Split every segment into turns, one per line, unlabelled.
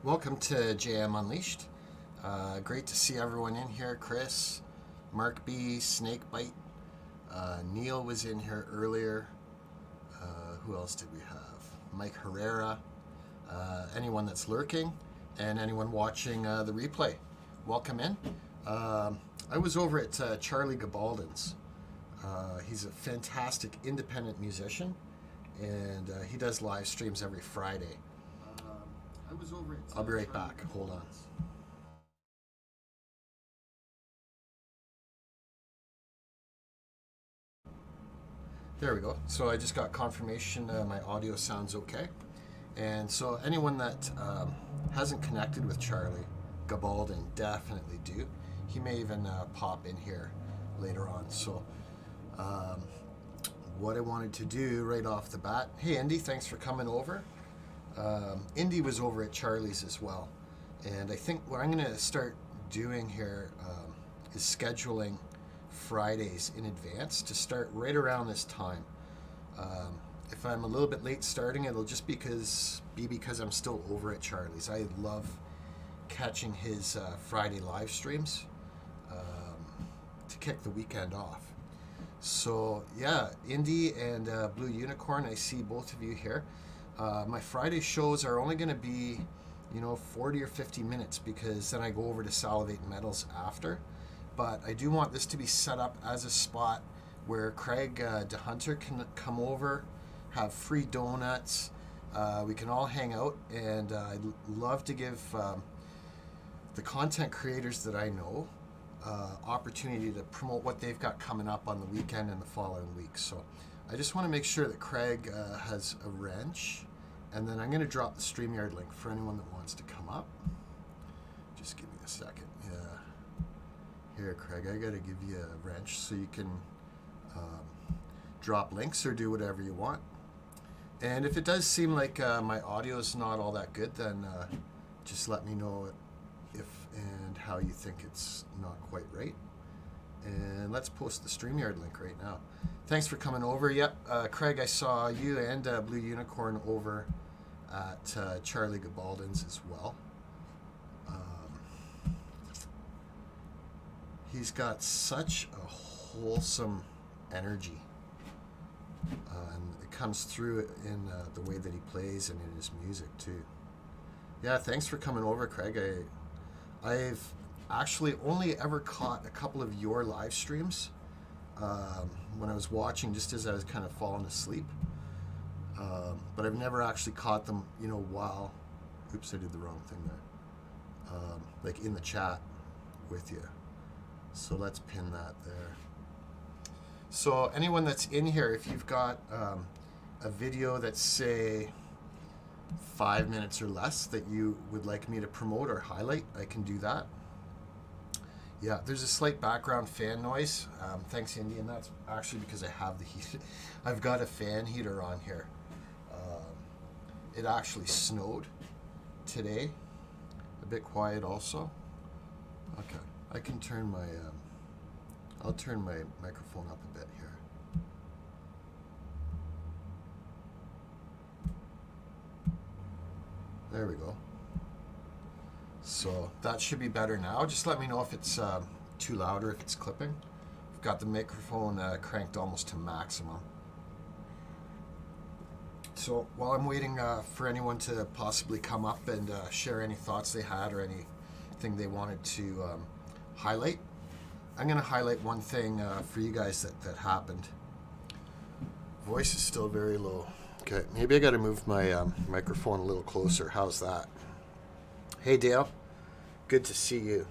Welcome to JM Unleashed. Great to see everyone in here. Chris, Mark B, Snakebite, Neil was in here earlier. Who else did we have? Mike Herrera. Anyone that's lurking and anyone watching the replay, welcome in. I was over at Charlie Gabaldon's. He's a fantastic independent musician, and he does live streams every Friday. I'll be right back. Hold on. There we go. So I just got confirmation my audio sounds okay. And so anyone that hasn't connected with Charlie Gabaldon, definitely do. He may even pop in here later on. So what I wanted to do right off the bat, hey Indy, thanks for coming over. Indy was over at Charlie's as well, and I think what I'm going to start doing here is scheduling Fridays in advance to start right around this time. If I'm a little bit late starting, it'll just be because I'm still over at Charlie's. I love catching his Friday live streams to kick the weekend off. So yeah, Indy and Blue Unicorn, I see both of you here. My Friday shows are only going to be, 40 or 50 minutes, because then I go over to Salivate Metals after. But I do want this to be set up as a spot where Craig DeHunter can come over, have free donuts. We can all hang out, and I'd love to give the content creators that I know opportunity to promote what they've got coming up on the weekend and the following week. So I just want to make sure that Craig has a wrench, and then I'm going to drop the StreamYard link for anyone that wants to come up. Just give me a second. Yeah. Here, Craig, I got to give you a wrench so you can drop links or do whatever you want. And if it does seem like my audio is not all that good, then just let me know if and how you think it's not quite right. And let's post the StreamYard link right now. Thanks for coming over. Yep, Craig, I saw you and Blue Unicorn over at Charlie Gabaldon's as well. He's got such a wholesome energy, and it comes through in the way that he plays and in his music too. Yeah, thanks for coming over, Craig. I've actually only ever caught a couple of your live streams when I was watching, just as I was kind of falling asleep. But I've never actually caught them, while, oops, I did the wrong thing there, like in the chat with you. So let's pin that there. So anyone that's in here, if you've got a video that's, say, 5 minutes or less that you would like me to promote or highlight, I can do that. Yeah, there's a slight background fan noise. Thanks, Indy, and that's actually because I have the heat. I've got a fan heater on here. It actually snowed today. A bit quiet also. Okay, I can turn my, I'll turn my microphone up a bit here. There we go. So that should be better now. Just let me know if it's too loud or if it's clipping. I've got the microphone cranked almost to maximum. So while I'm waiting for anyone to possibly come up and share any thoughts they had or anything they wanted to highlight, I'm going to highlight one thing for you guys that happened. Voice is still very low. Okay, maybe I got to move my microphone a little closer. How's that? Hey Dale, good to see you.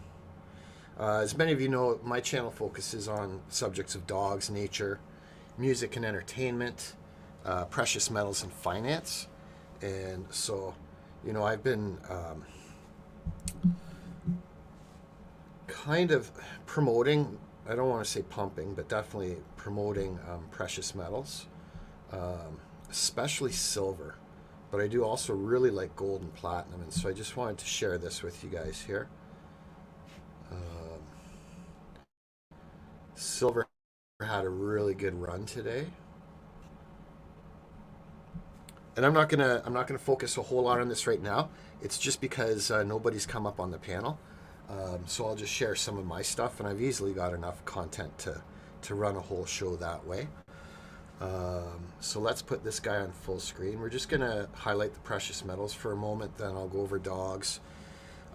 As many of you know, my channel focuses on subjects of dogs, nature, music and entertainment, precious metals and finance. And so, I've been kind of promoting, I don't want to say pumping, but definitely promoting precious metals, especially silver. But I do also really like gold and platinum, and so I just wanted to share this with you guys here. Silver had a really good run today. And I'm not gonna focus a whole lot on this right now. It's just because nobody's come up on the panel, so I'll just share some of my stuff, and I've easily got enough content to run a whole show that way. So let's put this guy on full screen. We're just gonna highlight the precious metals for a moment, then I'll go over dogs.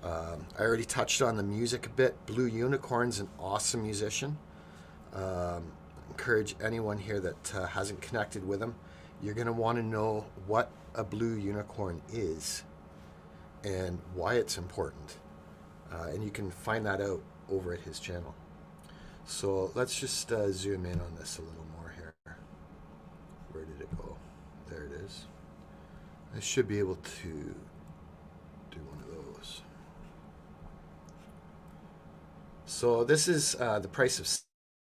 I already touched on the music a bit. Blue Unicorn's an awesome musician. Encourage anyone here that hasn't connected with him. You're going to want to know what a blue unicorn is and why it's important. And you can find that out over at his channel. So let's just zoom in on this a little more here. Where did it go? There it is. I should be able to do one of those. So this is the price of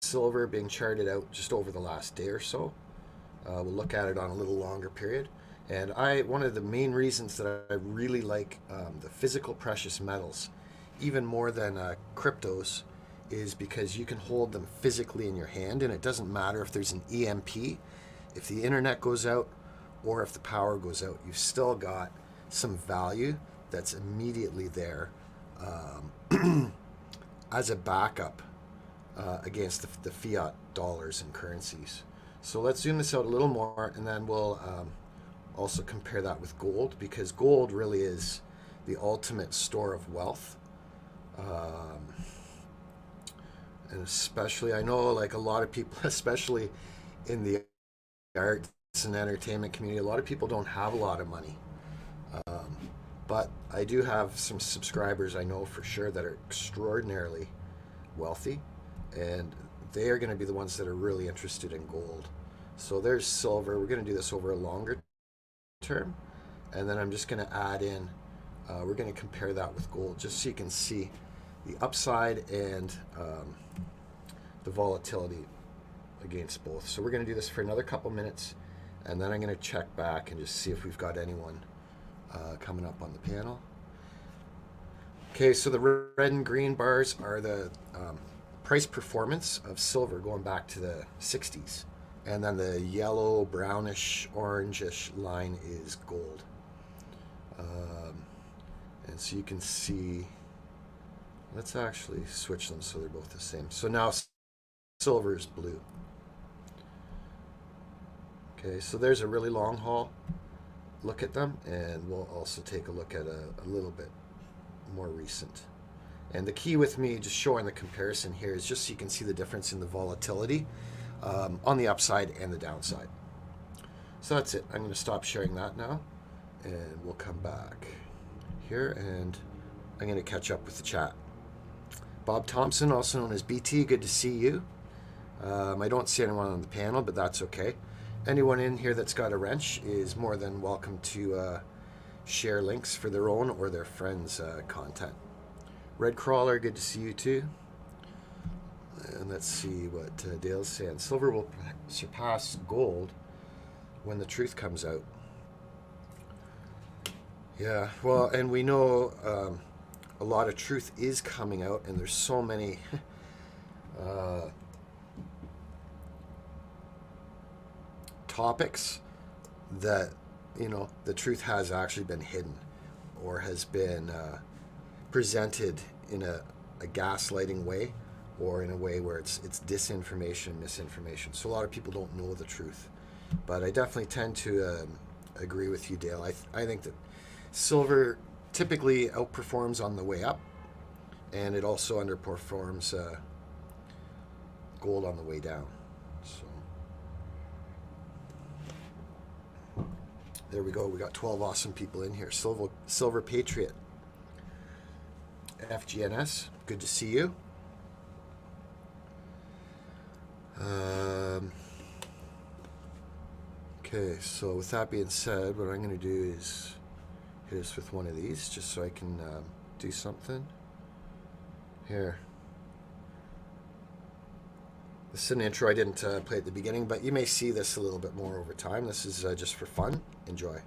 silver being charted out just over the last day or so. We'll look at it on a little longer period. And one of the main reasons that I really like the physical precious metals, even more than cryptos, is because you can hold them physically in your hand, and it doesn't matter if there's an EMP, if the internet goes out, or if the power goes out. You've still got some value that's immediately there as a backup against the fiat dollars and currencies. So let's zoom this out a little more, and then we'll also compare that with gold, because gold really is the ultimate store of wealth. And especially, I know like a lot of people, especially in the arts and entertainment community, a lot of people don't have a lot of money. But I do have some subscribers I know for sure that are extraordinarily wealthy, and they are going to be the ones that are really interested in gold. So there's silver. We're going to do this over a longer term, and then I'm just going to add in, we're going to compare that with gold just so you can see the upside and the volatility against both. So we're going to do this for another couple minutes, and then I'm going to check back and just see if we've got anyone coming up on the panel. Okay, so the red and green bars are the price performance of silver going back to the 60s. And then the yellow, brownish, orangish line is gold. And so you can see, let's actually switch them so they're both the same. So now silver is blue. Okay, so there's a really long haul look at them, and we'll also take a look at a little bit more recent. And the key with me just showing the comparison here is just so you can see the difference in the volatility on the upside and the downside. So that's it. I'm going to stop sharing that now, and we'll come back here, and I'm going to catch up with the chat. Bob Thompson, also known as BT, good to see you. I don't see anyone on the panel, but that's okay. Anyone in here that's got a wrench is more than welcome to share links for their own or their friends' content. Red Crawler, good to see you too. And let's see what Dale's saying. Silver will surpass gold when the truth comes out. Yeah, well, and we know a lot of truth is coming out, and there's so many topics that, you know, the truth has actually been hidden or has been presented in a gaslighting way, or in a way where it's disinformation, misinformation. So a lot of people don't know the truth. But I definitely tend to agree with you, Dale. I think that silver typically outperforms on the way up, and it also underperforms gold on the way down. So there we go. We got 12 awesome people in here. Silver Patriot. FGNS, good to see you. Okay, so with that being said, what I'm going to do is hit us with one of these just so I can do something. Here. This is an intro I didn't play at the beginning, but you may see this a little bit more over time. This is just for fun. Enjoy.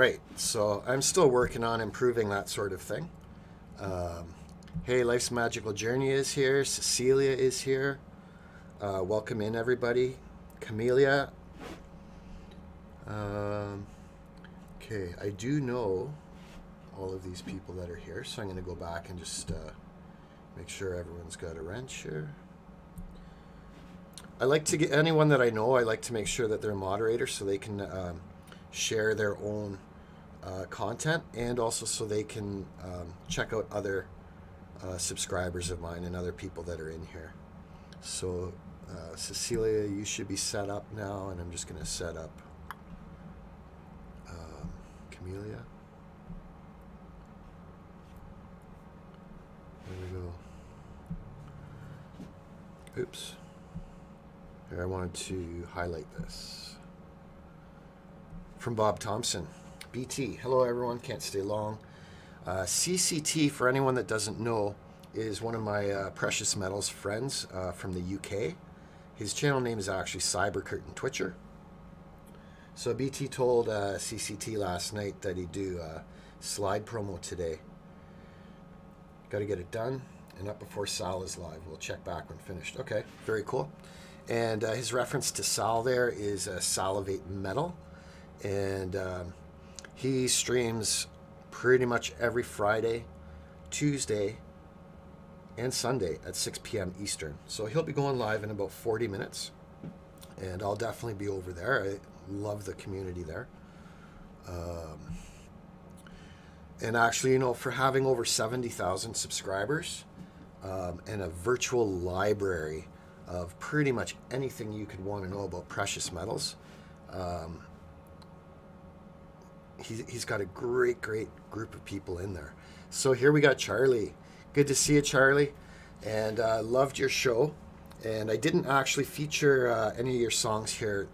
right. So I'm still working on improving that sort of thing. Hey, Life's Magical Journey is here. Cecilia is here. Welcome in, everybody. Camellia. Okay, I do know all of these people that are here, so I'm going to go back and just make sure everyone's got a wrench here. I like to get anyone that I know, I like to make sure that they're moderators so they can share their own content, and also so they can check out other subscribers of mine and other people that are in here. So Cecilia, you should be set up now, and I'm just going to set up Camellia. There we go. Oops. Here, I wanted to highlight this. From Bob Thompson. BT. Hello, everyone. Can't stay long. CCT, for anyone that doesn't know, is one of my precious metals friends from the UK. His channel name is actually Cyber Curtain Twitcher. So BT told CCT last night that he'd do a slide promo today. Got to get it done and up before Sal is live. We'll check back when finished. Okay, very cool. And his reference to Sal there is Salivate Metal. And he streams pretty much every Friday, Tuesday, and Sunday at 6 p.m. Eastern. So he'll be going live in about 40 minutes. And I'll definitely be over there. I love the community there. And actually, you know, for having over 70,000 subscribers and a virtual library of pretty much anything you could want to know about precious metals, he's got a great group of people in there. So here we got Charlie. Good to see you, Charlie. And loved your show. And I didn't actually feature any of your songs here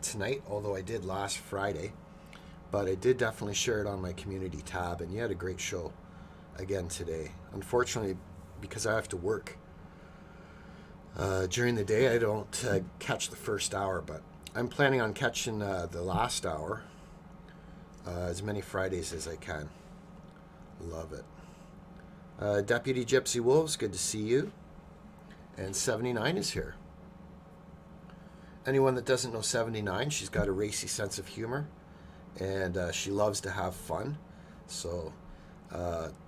tonight, although I did last Friday. But I did definitely share it on my community tab, and you had a great show again today. Unfortunately, because I have to work during the day, I don't catch the first hour, but I'm planning on catching the last hour as many Fridays as I can. Love it. Deputy Gypsy Wolves, good to see you. And 79 is here. Anyone that doesn't know 79, she's got a racy sense of humor, and she loves to have fun. So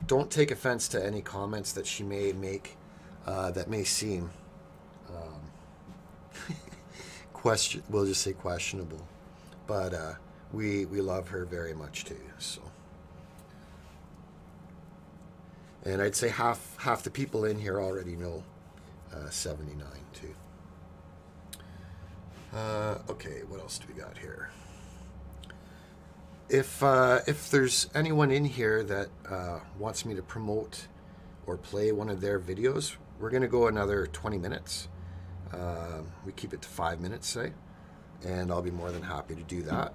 don't take offense to any comments that she may make that may seem we'll just say questionable. But we love her very much too. So, and I'd say half the people in here already know 79 too. Okay, what else do we got here? If there's anyone in here that wants me to promote or play one of their videos, we're going to go another 20 minutes. We keep it to 5 minutes, say, and I'll be more than happy to do that.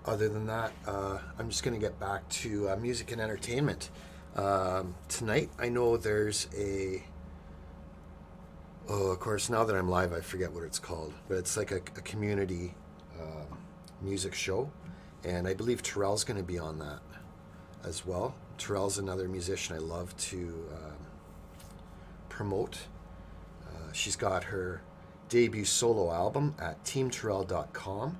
Other than that, I'm just going to get back to music and entertainment. Tonight, I know there's of course, now that I'm live, I forget what it's called, but it's like a community music show, and I believe Terrell's going to be on that as well. Terrell's another musician I love to promote. She's got her debut solo album at teamterrell.com,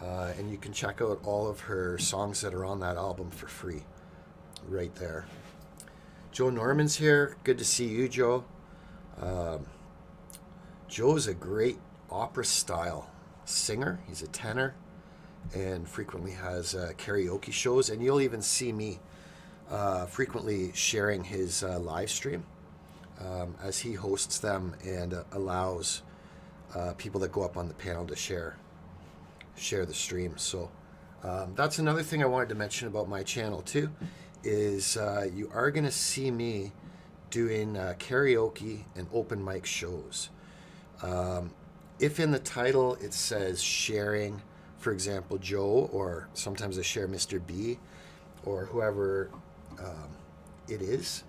and you can check out all of her songs that are on that album for free right there. Joe Norman's here. Good to see you, Joe. Joe's a great opera-style singer. He's a tenor and frequently has karaoke shows, and you'll even see me frequently sharing his live stream as he hosts them and allows people that go up on the panel to share the stream. So that's another thing I wanted to mention about my channel too, is you are going to see me doing karaoke and open mic shows. If in the title it says sharing, for example, Joe, or sometimes I share Mr. B, or whoever it is,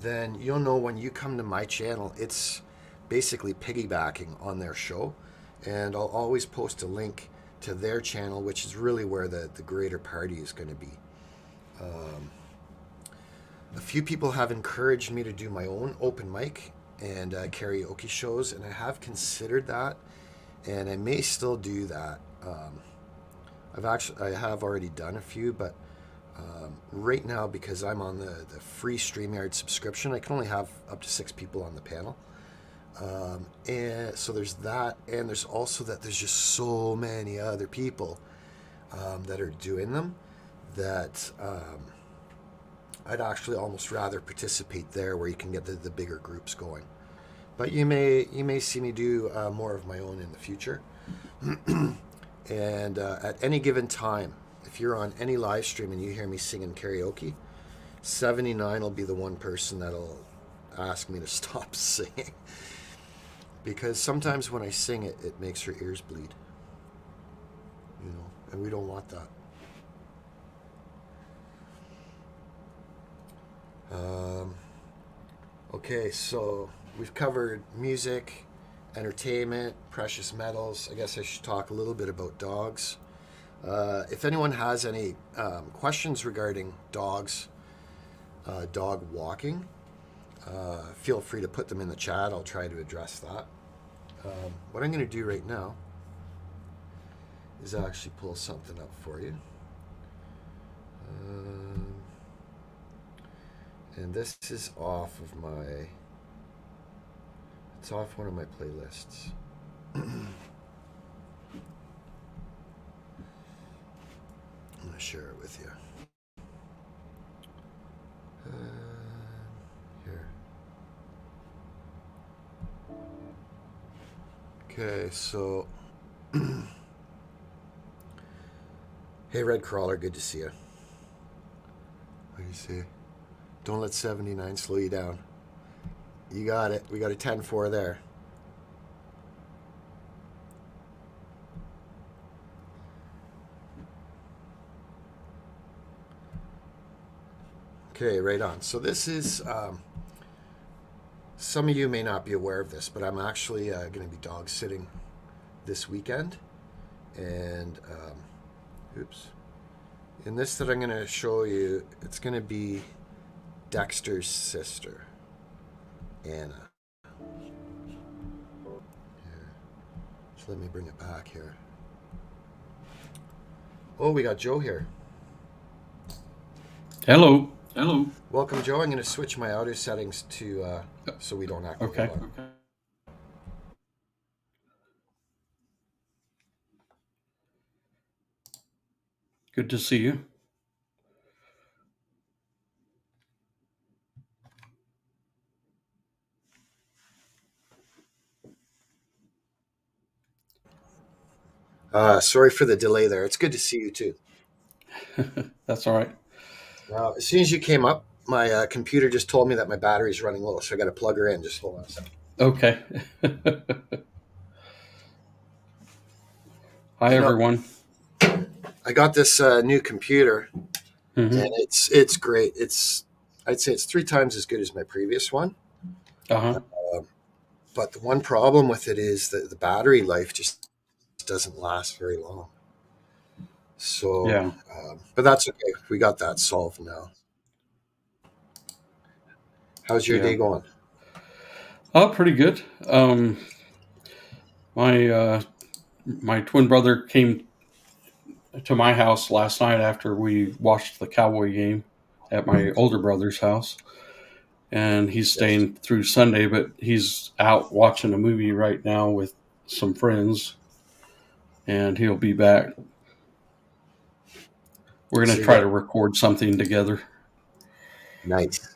then you'll know when you come to my channel, it's basically piggybacking on their show. And I'll always post a link to their channel, which is really where the greater party is going to be. Um, a few people have encouraged me to do my own open mic and karaoke shows, and I have considered that, and I may still do that. I have already done a few, but right now, because I'm on the free StreamYard subscription, I can only have up to 6 people on the panel. And so there's that, and there's also that there's just so many other people that are doing them that I'd actually almost rather participate there, where you can get the bigger groups going. But you may see me do more of my own in the future. And at any given time, if you're on any live stream and you hear me singing karaoke, 79 will be the one person that'll ask me to stop singing. Because sometimes when I sing it, it makes her ears bleed. And we don't want that. Okay, so we've covered music, entertainment, precious metals. I guess I should talk a little bit about dogs. If anyone has any questions regarding dogs, dog walking, feel free to put them in the chat. I'll try to address that. What I'm going to do right now is actually pull something up for you. And this is off of it's off one of my playlists. I'm going to share it with you. Here. Okay, so hey, Red Crawler, good to see you. What do you say? Don't let 79 slow you down. You got it. We got a 10-4 there. Okay, right on. So this is, some of you may not be aware of this, but I'm actually going to be dog sitting this weekend. And, in this that I'm going to show you, it's going to be Dexter's sister, Anna. Here. So let me bring it back here. Oh, we got Joe here.
Hello.
Welcome, Joe. I'm going to switch my audio settings to so we don't echo.
Okay. Good to see you.
Sorry for the delay there. It's good to see you too.
That's all right.
As soon as you came up, my computer just told me that my battery's running low, so I got to plug her in. Just hold on a second.
Okay. Hi, everyone.
I got this new computer,
Mm-hmm.
and it's great. I'd say it's 3 times as good as my previous one.
Uh-huh.
But the one problem with it is that the battery life just doesn't last very long. So,
Yeah.
But that's okay. We got that solved now. How's your day going?
Oh, pretty good. My twin brother came to my house last night after we watched the Cowboy game at my older brother's house, and he's staying through Sunday, but he's out watching a movie right now with some friends, and he'll be back. We're going to try to record something together.
Nice.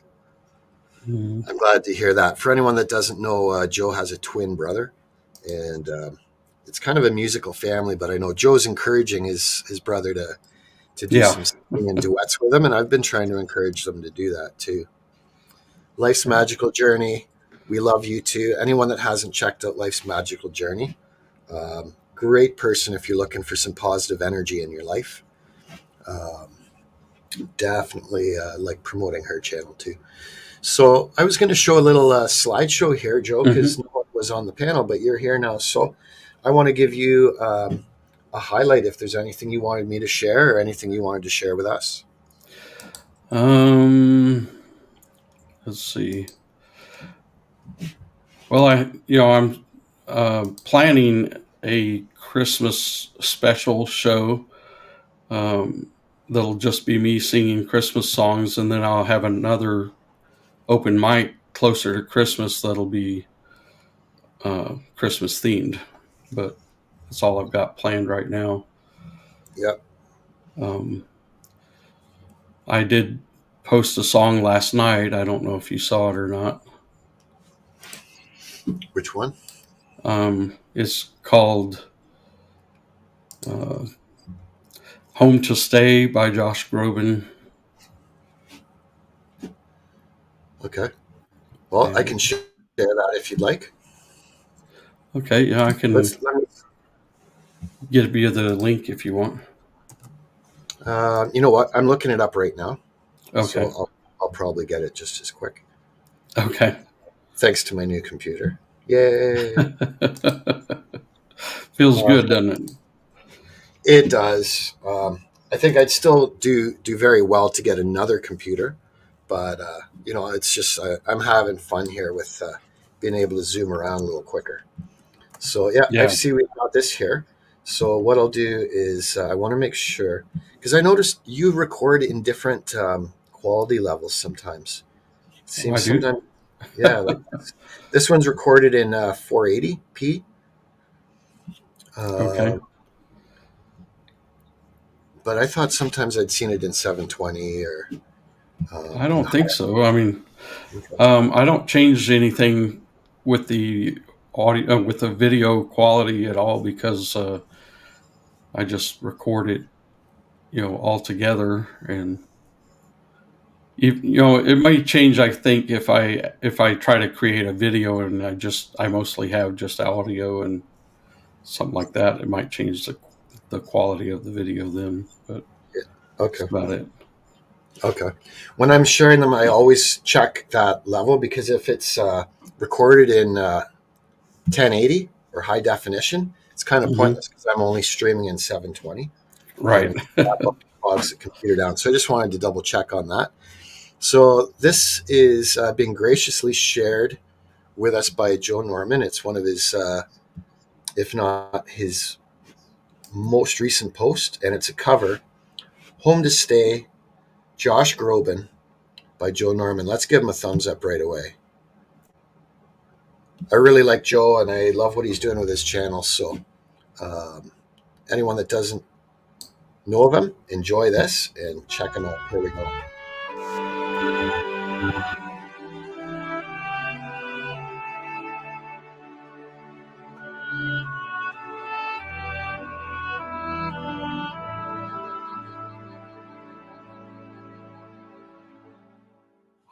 I'm glad to hear that. For anyone that doesn't know, Joe has a twin brother, and it's kind of a musical family, but I know Joe's encouraging his brother to do some singing and duets with him, and I've been trying to encourage them to do that too. Life's Magical Journey. We love you too. Anyone that hasn't checked out Life's Magical Journey, great person if you're looking for some positive energy in your life. Definitely like promoting her channel too. So I was going to show a little slideshow here, Joe, because no one was on the panel, but you're here now. So I want to give you a highlight if there's anything you wanted me to share or anything you wanted to share with us.
Let's see. Well, I'm planning a Christmas special show. That'll just be me singing Christmas songs, and then I'll have another open mic closer to Christmas that'll be Christmas themed. But that's all I've got planned right now.
Yep.
I did post a song last night. I don't know if you saw it or not.
Which one?
It's called Home to Stay by Josh Groban.
Okay. Well, I can share that if you'd like.
Okay, yeah, I can
Let me,
get you the link if you want.
you know what? I'm looking it up right now.
Okay.
So I'll probably get it just as quick.
Okay.
Thanks to my new computer. Yay.
Feels good, doesn't it?
It does. I think I'd still do very well to get another computer, but it's just I'm having fun here with being able to zoom around a little quicker. So yeah, I see we got this here. So what I'll do is I want to make sure, because I noticed you record in different quality levels sometimes. It seems sometimes, yeah. Like this one's recorded in 480p.
Okay.
But I thought sometimes I'd seen it in 720 or.
I don't think so. I mean, I don't change anything with the audio, with the video quality at all, because I just record it, all together. And it might change. I think if I try to create a video and I mostly have just audio and something like that, it might change the quality of the video then. But
okay,
that's about it.
Okay. When I'm sharing them, I always check that level, because if it's recorded in 1080 or high definition, it's kind of pointless because I'm only streaming in 720.
Right.
That bogs the computer down. So I just wanted to double check on that. So this is being graciously shared with us by Joe Norman. It's one of his, if not his most recent post, and it's a cover, Home to Stay, Josh Groban by Joe Norman. Let's give him a thumbs up right away. I really like Joe, and I love what he's doing with his channel. So anyone that doesn't know of him, enjoy this and check him out. Here we go.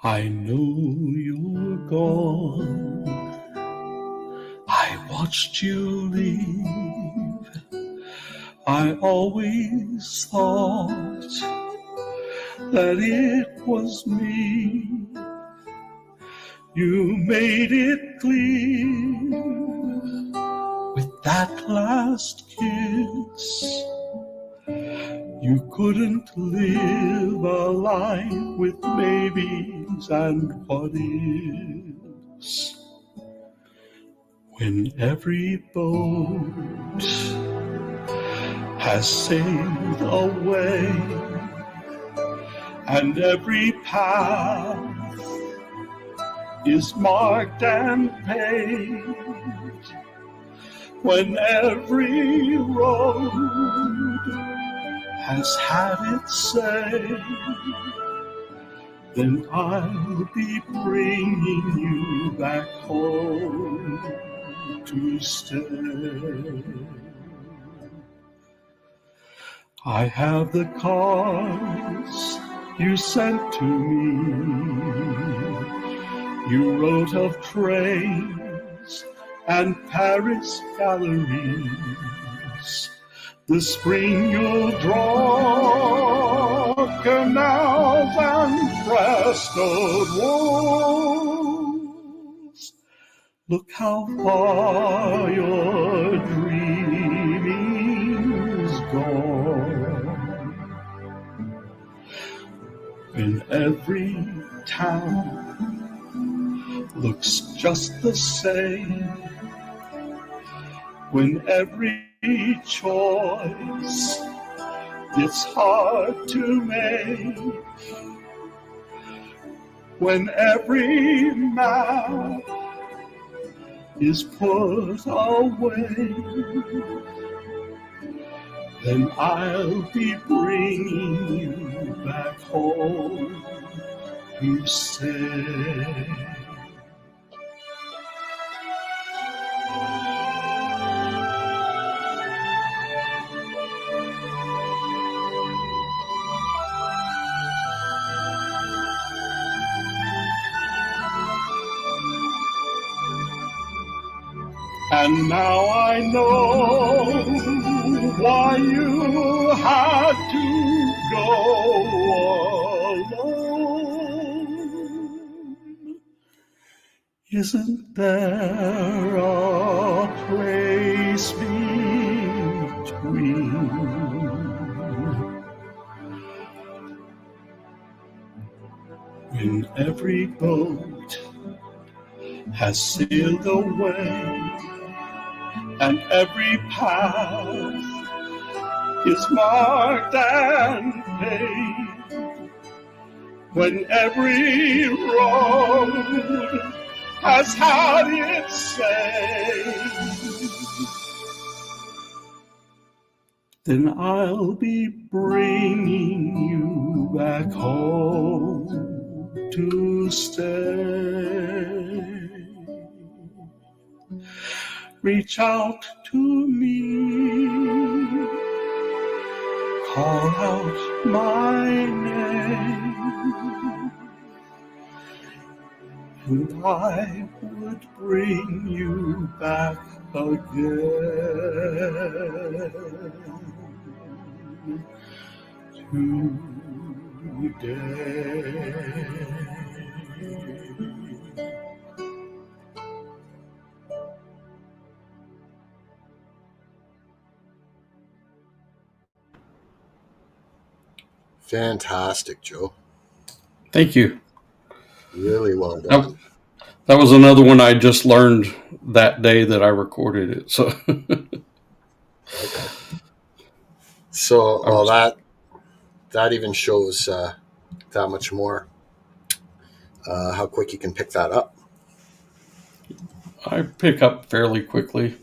I knew you were gone. I watched you leave. I always thought that it was me. You made it clear with that last kiss. You couldn't live a life with maybes and what ifs. When every boat has sailed away and every path is marked and paved, when every road has had its say, then I'll be bringing you back home to stay. I have the cards you sent to me. You wrote of trains and Paris galleries. The spring you'll draw canals and frescoed walls. Look how far you're dreaming every town looks just the same, when every choice it's hard to make, when every map is put away, then I'll be bringing you back home, you say. And now I know why you had to go alone. Isn't there a place between? When every boat has sailed away, and every path is marked and paved, when every road has had its say, then I'll be bringing you back home to stay. Reach out to me, call out my name, and I would bring you back again today.
Fantastic, Joe.
Thank you.
Really well done.
That was another one I just learned that day that I recorded it. So,
okay. So, well, that even shows that much more how quick you can pick that up.
I pick up fairly quickly.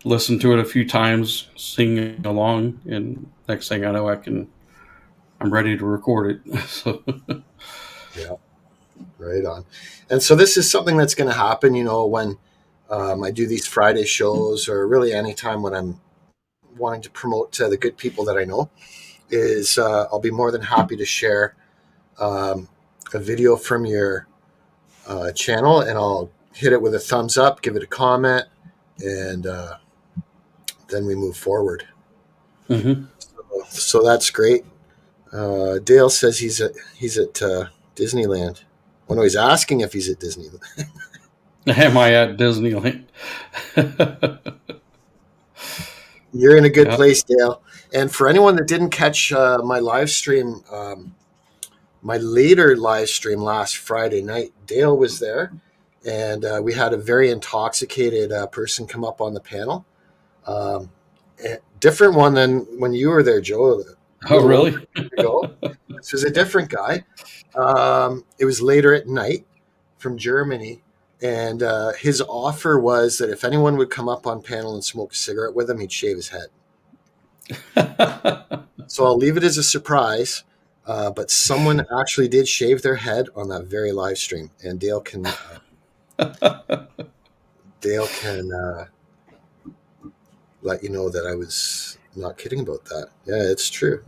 Listen to it a few times, sing along, and next thing I know, I'm ready to record it. So.
Yeah, right on. And so this is something that's going to happen, when I do these Friday shows, or really anytime when I'm wanting to promote to the good people that I know, is I'll be more than happy to share a video from your channel, and I'll hit it with a thumbs up, give it a comment, and then we move forward.
Mm-hmm.
So that's great. Dale says he's at Disneyland. Well, no, he's asking if he's at Disneyland.
Am I at Disneyland?
You're in a good place, Dale. And for anyone that didn't catch my live stream, my later live stream last Friday night, Dale was there, and we had a very intoxicated person come up on the panel. Different one than when you were there, Joe.
Oh, really?
This was a different guy. It was later at night from Germany, and his offer was that if anyone would come up on panel and smoke a cigarette with him, he'd shave his head. So I'll leave it as a surprise, but someone actually did shave their head on that very live stream, and Dale can let you know that I was not kidding about that. Yeah, it's true.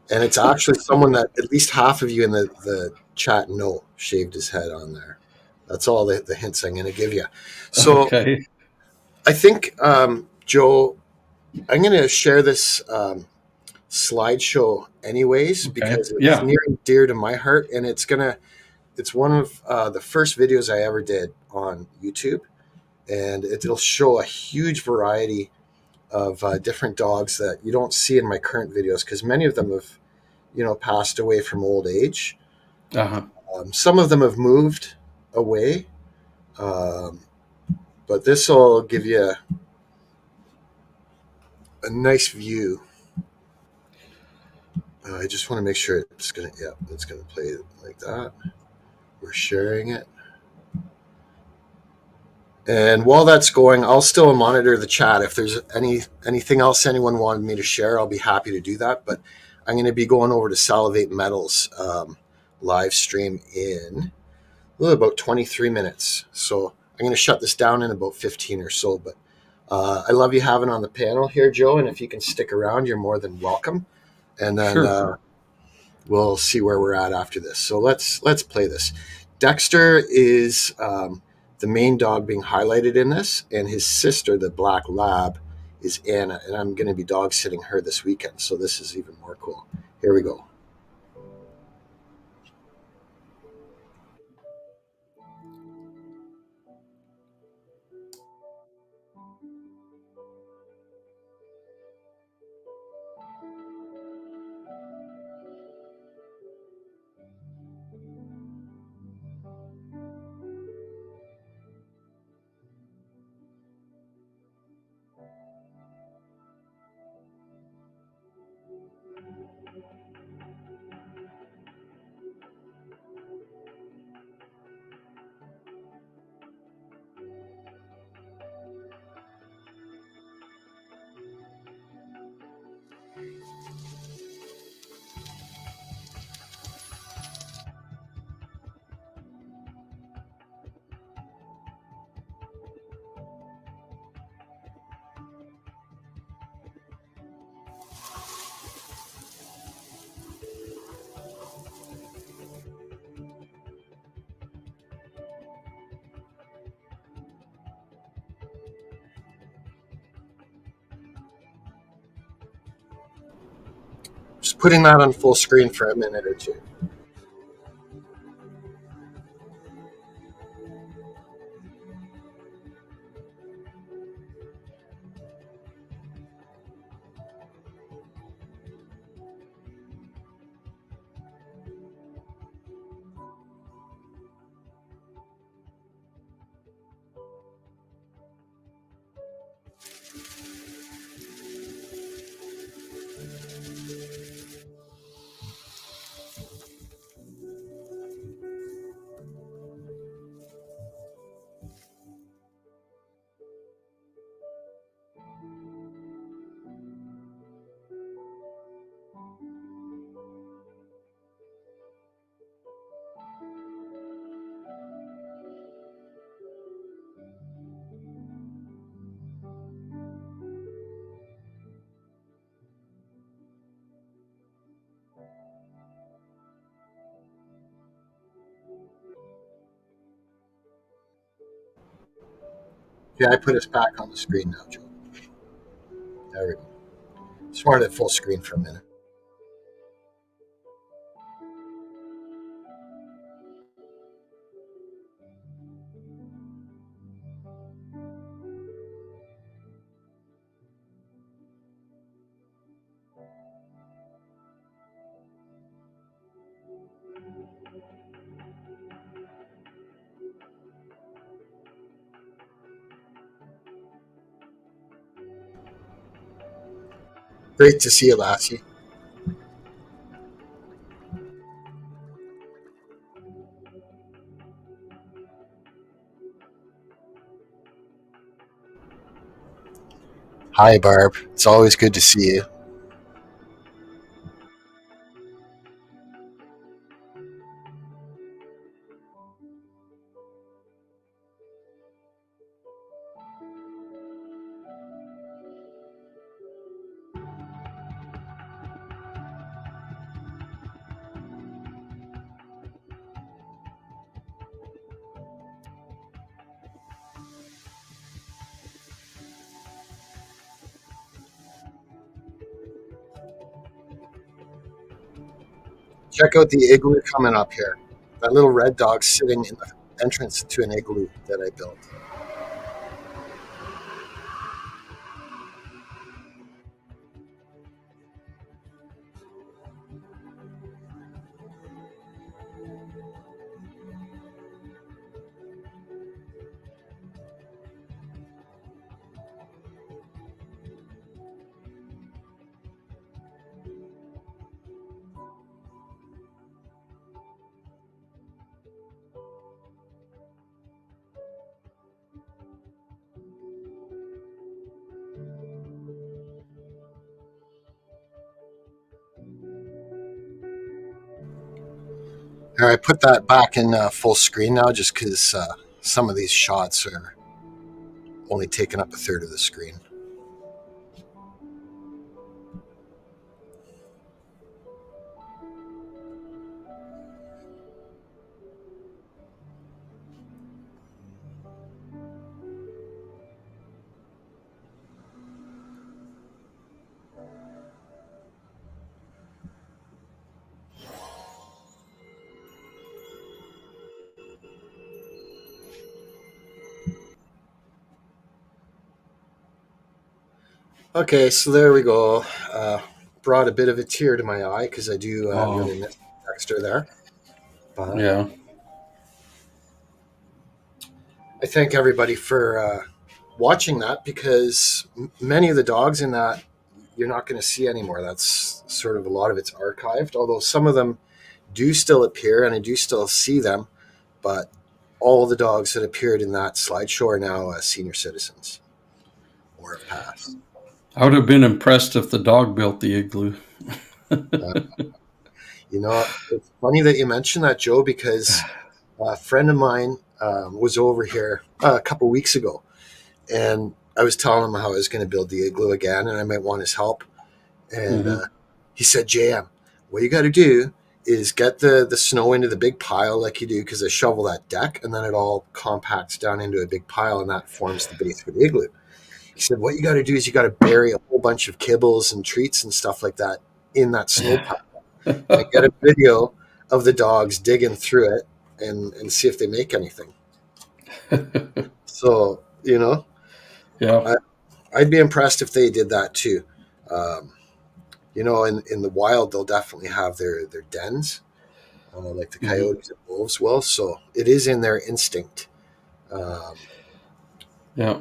And it's actually someone that at least half of you in the chat know shaved his head on there. That's all the hints I'm going to give you. So
okay.
I think, Joe, I'm going to share this slideshow anyways, because it's near and dear to my heart. And it's one of the first videos I ever did on YouTube. And it'll show a huge variety of different dogs that you don't see in my current videos, because many of them have, passed away from old age.
Uh huh.
Some of them have moved away, um, but this will give you a nice view. I just want to make sure it's gonna play like that. We're sharing it. And while that's going, I'll still monitor the chat. If there's anything else anyone wanted me to share, I'll be happy to do that. But I'm going to be going over to Salivate Metals live stream in about 23 minutes. So I'm going to shut this down in about 15 or so. But I love you having on the panel here, Joe. And if you can stick around, you're more than welcome. And then
Sure.
we'll see where we're at after this. So let's play this. Dexter is the main dog being highlighted in this, and his sister, the black lab, is Anna, and I'm going to be dog sitting her this weekend. So this is even more cool. Here we go. Just putting that on full screen for a minute or two. Yeah, I put us back on the screen now, Joe. There we go. Just wanted it full screen for a minute. Great to see you, Lassie. Hi, Barb. It's always good to see you. Check out the igloo coming up here. That little red dog sitting in the entrance to an igloo that I built. Here, I put that back in full screen now just because some of these shots are only taking up a third of the screen. Okay, so there we go. Brought a bit of a tear to my eye because I do
Oh,
really miss Dexter there. But
yeah.
I thank everybody for watching that because many of the dogs in that you're not going to see anymore. That's sort of a lot of it's archived, although some of them do still appear and I do still see them. But all the dogs that appeared in that slideshow are now senior citizens or have passed.
I would have been impressed if the dog built the igloo.
Uh, it's funny that you mentioned that, Joe, because a friend of mine was over here a couple weeks ago, and I was telling him how I was going to build the igloo again, and I might want his help. And
Mm-hmm.
he said, "JM, what you got to do is get the snow into the big pile like you do, because I shovel that deck, and then it all compacts down into a big pile, and that forms the base for the igloo." He said, "What you got to do is you got to bury a whole bunch of kibbles and treats and stuff like that in that snow pile, and get a video of the dogs digging through it and see if they make anything." So,
Yeah.
I, I'd be impressed if they did that too. Um, in the wild, they'll definitely have their dens, like the
Mm-hmm.
coyotes and wolves will. So it is in their instinct um,
Yeah.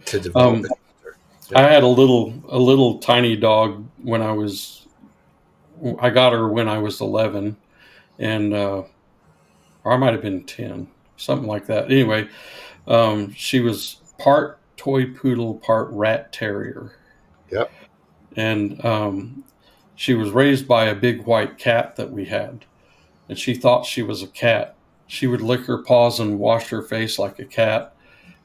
to develop
Um,
it.
I
Yeah.
had a little tiny dog when I got her when I was 11, and or I might have been 10, something like that. Anyway, she was part toy poodle, part rat terrier,
Yep.
and she was raised by a big white cat that we had, and she thought she was a cat. She would lick her paws and wash her face like a cat.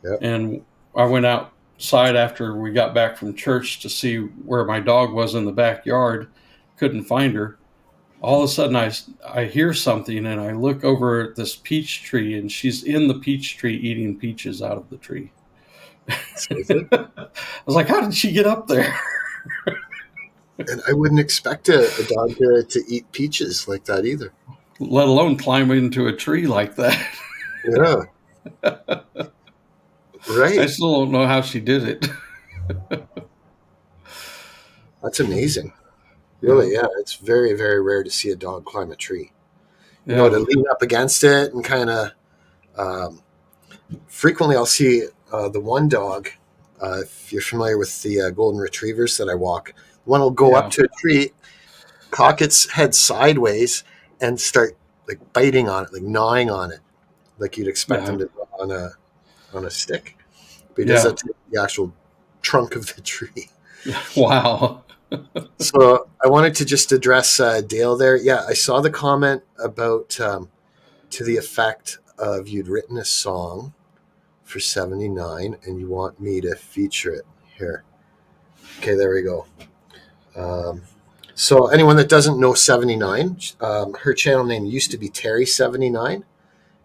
Yep.
And I went outside after we got back from church to see where my dog was in the backyard. Couldn't find her. All of a sudden, I hear something and I look over at this peach tree, and she's in the peach tree eating peaches out of the tree.
Seriously.
I was like, how did she get up there?
And I wouldn't expect a dog to eat peaches like that either.
Let alone climb into a tree like that.
Yeah.
I
Right.
still don't know how she did it.
That's amazing.
Yeah.
Really, yeah. It's very, very rare to see a dog climb a tree. To
Yeah.
lean up against it and kind of um, frequently I'll see the one dog. If you're familiar with the golden retrievers that I walk, one will go up
Yeah.
to a tree, cock its head sideways, and start like biting on it, like gnawing on it, like you'd expect
Yeah.
them to on a stick. But he does
Yeah.
that to the actual trunk of the tree.
Wow.
So I wanted to just address Dale there. Yeah, I saw the comment about to the effect of you'd written a song for 79 and you want me to feature it here. Okay, there we go. Um, so anyone that doesn't know 79, her channel name used to be Terry79,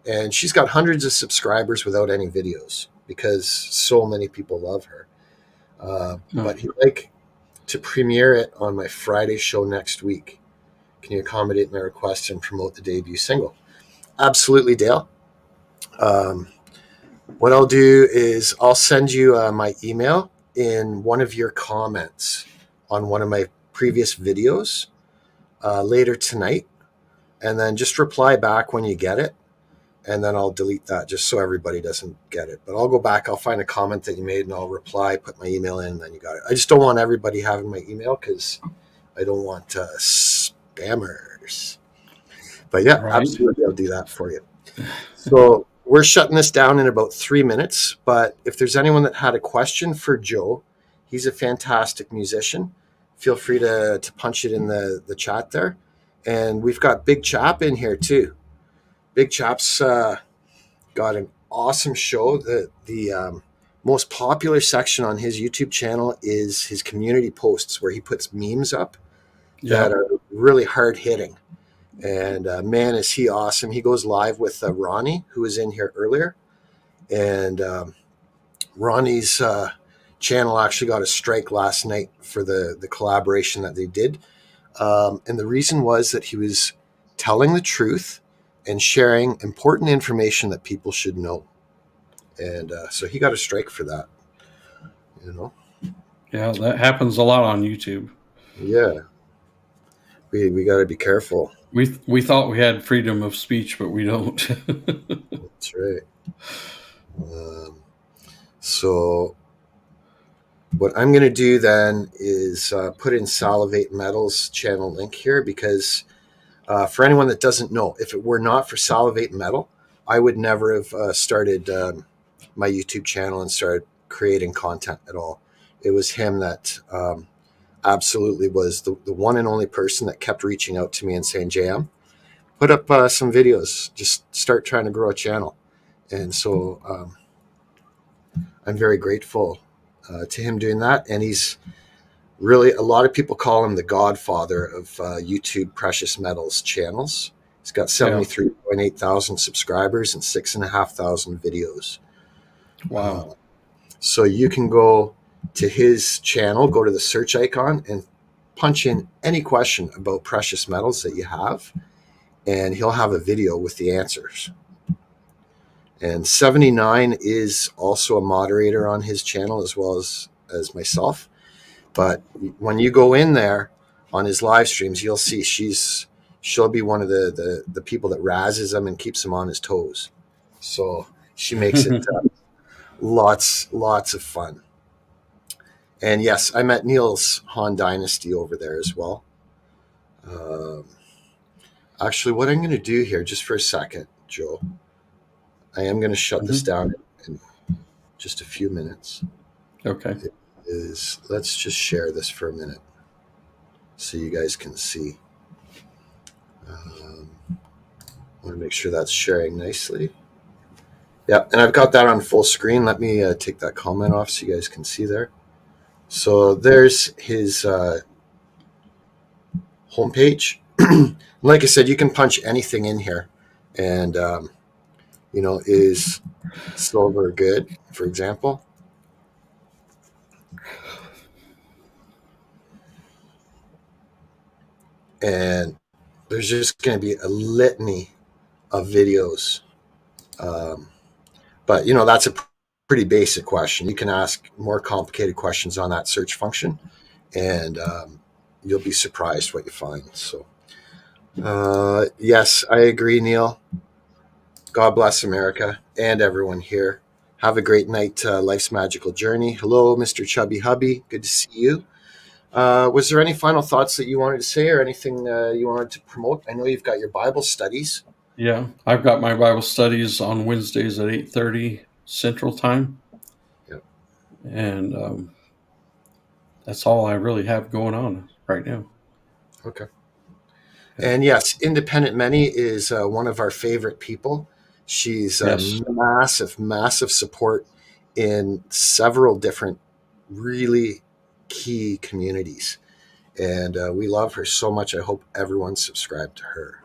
and she's got hundreds of subscribers without any videos because so many people love her.
Oh,
But he'd like to premiere it on my Friday show next week. Can you accommodate my request and promote the debut single? Absolutely, Dale. Um, what I'll do is I'll send you my email in one of your comments on one of my previous videos later tonight, and then just reply back when you get it, and then I'll delete that just so everybody doesn't get it. But I'll go back, I'll find a comment that you made, and I'll reply, put my email in, and then you got it. I just don't want everybody having my email because I don't want spammers. But yeah,
right.
absolutely, I'll do that for you. So we're shutting this down in about 3 minutes. But if there's anyone that had a question for Joe, he's a fantastic musician. Feel free to punch it in the chat there, And we've got Big Chap in here too. Big Chap's got an awesome show. The most popular section on his YouTube channel is his community posts, where he puts memes up
Yeah.
that are really hard hitting. And man, is he awesome! He goes live with Ronnie, who was in here earlier, and Ronnie's channel actually got a strike last night for the collaboration that they did. And the reason was that he was telling the truth and sharing important information that people should know. And so he got a strike for that, you know?
Yeah, that happens a lot on YouTube.
Yeah. We got to be careful.
We thought we had freedom of speech, but we don't.
That's right. Um, so what I'm going to do then is put in Salivate Metal's channel link here, because for anyone that doesn't know, if it were not for Salivate Metal, I would never have started my YouTube channel and started creating content at all. It was him that absolutely was the one and only person that kept reaching out to me and saying, JM, put up some videos, just start trying to grow a channel. And so I'm very grateful to him doing that. And he's really, a lot of people call him the godfather of YouTube Precious Metals channels. He's got 73.8 thousand subscribers and 6,500 videos.
Wow.
So you can go to his channel, go to the search icon, and punch in any question about precious metals that you have, and he'll have a video with the answers. And 79 is also a moderator on his channel, as well as myself. But when you go in there on his live streams, you'll see she'll be one of the people that razzes him and keeps him on his toes. So she makes it lots of fun. And yes, I met Neil's Han Dynasty over there as well. Actually, what I'm going to do here, just for a second, Joe, I am going to shut this down in just a few minutes.
Okay.
Let's just share this for a minute so you guys can see. I want to make sure that's sharing nicely. Yeah, and I've got that on full screen. Let me take that comment off so you guys can see there. So there's his homepage. Like I said, you can punch anything in here, and is silver good, for example? And there's just going to be a litany of videos. But that's a pretty basic question. You can ask more complicated questions on that search function, and you'll be surprised what you find. So, yes, I agree, Neil. God bless America and everyone here. Have a great night, Life's Magical Journey. Hello, Mr. Chubby Hubby. Good to see you. Was there any final thoughts that you wanted to say, or anything you wanted to promote? I know you've got your Bible studies.
Yeah, I've got my Bible studies on Wednesdays at 8:30 Central Time.
Yep.
And that's all I really have going on right now.
Okay. And yes, Independent Many is one of our favorite people. She's
Yes.
massive support in several different really key communities. And we love her so much. I hope everyone's subscribed to her.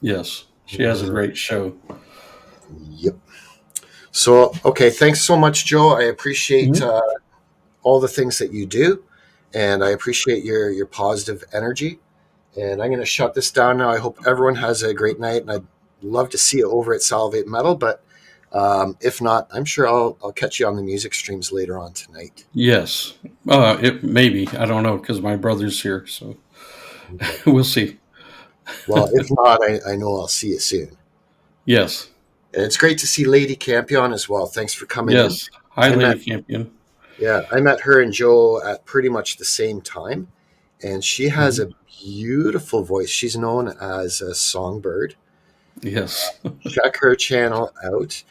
Yes, she has a great show.
Yep. So, okay, thanks so much, Joe. I appreciate all the things that you do, and I appreciate your positive energy. And I'm going to shut this down now. I hope everyone has a great night, and I'd love to see you over at Salivate Metal. But if not, I'm sure I'll catch you on the music streams later on tonight.
Yes, it maybe, I don't know, because my brother's here, so we'll see.
Well, if not, I know I'll see you soon.
Yes.
And it's great to see Lady Campion as well. Thanks for coming in.
Yes. Hi, Lady Campion.
Yeah, I met her and Joe at pretty much the same time, and she has a beautiful voice. She's known as a songbird.
Yes.
Check her channel out.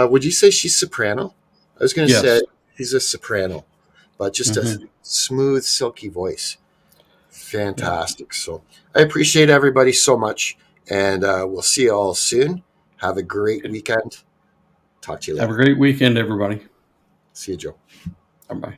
Would you say she's soprano? I was going to say she's a soprano, but just a smooth, silky voice. Fantastic. So I appreciate everybody so much, and we'll see you all soon. Have a great weekend. Talk to you
Have a
later.
great weekend, everybody.
See you, Joe.
Bye-bye.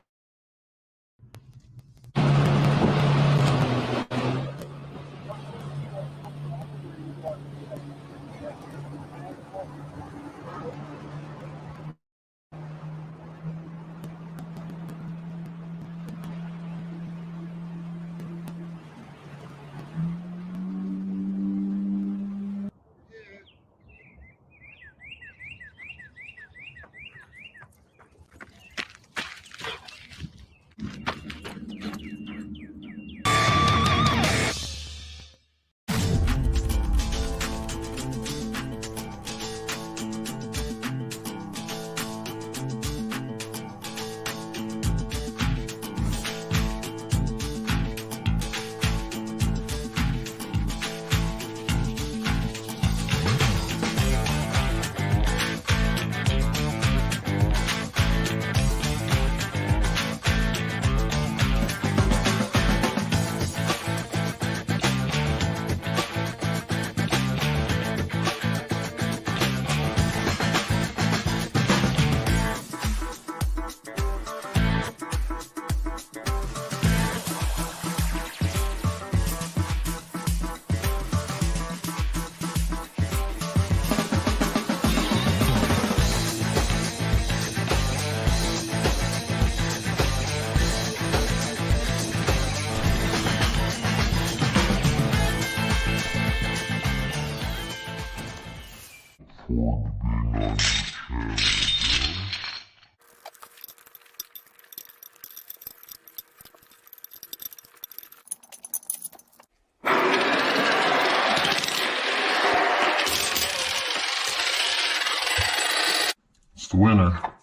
It's the winner.